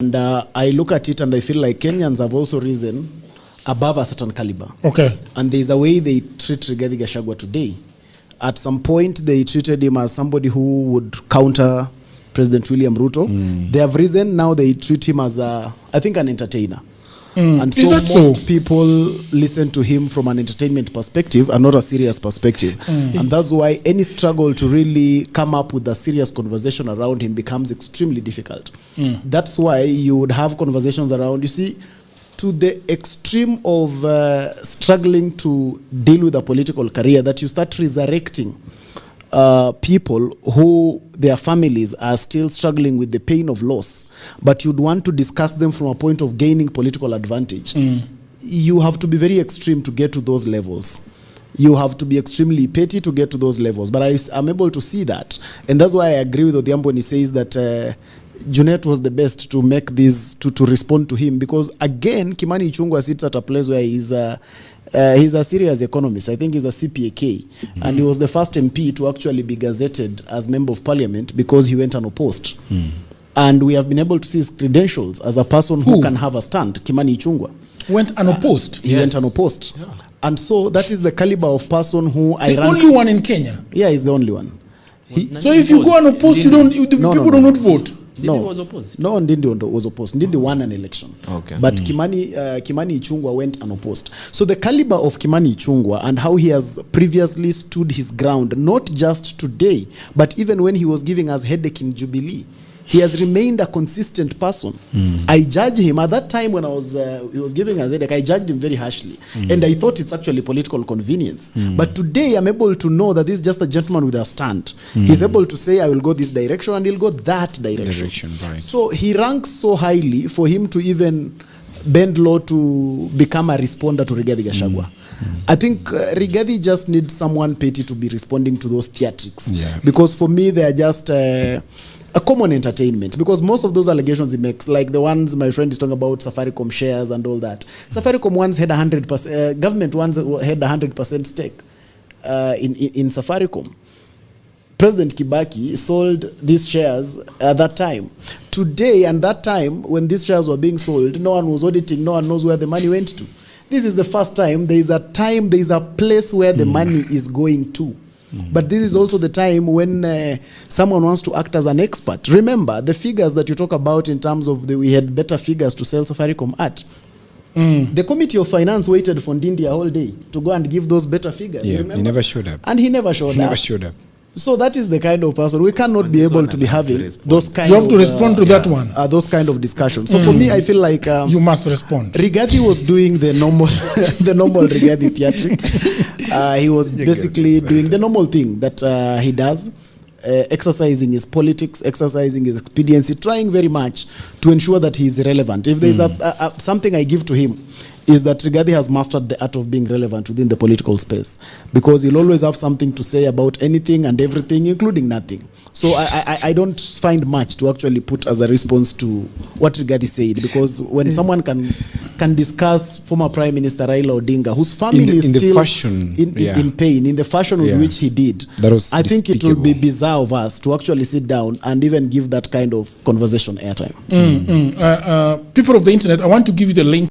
And I look at it and I feel like Kenyans have also risen above a certain caliber. Okay. And there's a way they treat Rigathi Gachagua today. At some point, they treated him as somebody who would counter President William Ruto. They have risen. Now they treat him as, I think, an entertainer. And so most people listen to him from an entertainment perspective and not a serious perspective. And that's why any struggle to really come up with a serious conversation around him becomes extremely difficult. That's why you would have conversations around, you see, to the extreme of struggling to deal with a political career, that you start resurrecting people who their families are still struggling with the pain of loss, but you'd want to discuss them from a point of gaining political advantage. You have to be very extreme to get to those levels. You have to be extremely petty to get to those levels. But I'm able to see that. And that's why I agree with Odhiambo when he says that Junet was the best to make this, to respond to him. Because again, Kimani Ichung'wah sits at a place where he's a serious economist. I think he's a CPAK. And he was the first MP to actually be gazetted as Member of Parliament because he went unopposed. And we have been able to see his credentials as a person who can have a stand. Kimani Ichung'wah went unopposed. He went unopposed. Yeah. And so that is the caliber of person who the only one in Kenya? Yeah, he's the only one. So if you go unopposed, people do not vote? Ndindi was opposed. No, Ndindi was opposed. Ndindi won an election. Okay. But Kimani Ichung'wah went unopposed. So the caliber of Kimani Ichung'wah and how he has previously stood his ground, not just today, but even when he was giving us headache in Jubilee, he has remained a consistent person. I judge him at that time when he was giving us headache. I judged him very harshly, and I thought it's actually political convenience. But today I'm able to know that this is just a gentleman with a stand. He's able to say, I will go this direction, and he'll go that direction. Right. So he ranks so highly for him to even bend low to become a responder to Rigathi Gachagua. I think Rigathi just needs someone petty to be responding to those theatrics. Yeah. Because for me, they are just a common entertainment, because most of those allegations he makes, like the ones my friend is talking about, Safaricom shares and all that. Safaricom once had 100%, government once had 100% stake in Safaricom. President Kibaki sold these shares at that time. Today and that time, when these shares were being sold, no one was auditing, no one knows where the money went to. This is the first time there is a place where the money is going to. But this is also the time when someone wants to act as an expert. Remember, the figures that you talk about in terms of we had better figures to sell Safaricom at. The Committee of Finance waited for Ndindi a whole day to go and give those better figures. Yeah, he never showed up. And he never showed up. So that is the kind of person. We cannot be able to be having those kind of... You have to respond to that one. Those kind of discussions. So for me, I feel like... you must respond. Rigathi was doing the normal Rigathi theatrics. He was basically doing the normal thing that he does. Exercising his politics, exercising his expediency, trying very much to ensure that he is relevant. If there is something I give to him, is that Rigathi has mastered the art of being relevant within the political space, because he'll always have something to say about anything and everything, including nothing. So I don't find much to actually put as a response to what Rigathi said, because when someone can discuss former Prime Minister Raila Odinga, whose family is still in pain, in the fashion with which he did, I think it will be bizarre of us to actually sit down and even give that kind of conversation airtime. People of the internet, I want to give you the link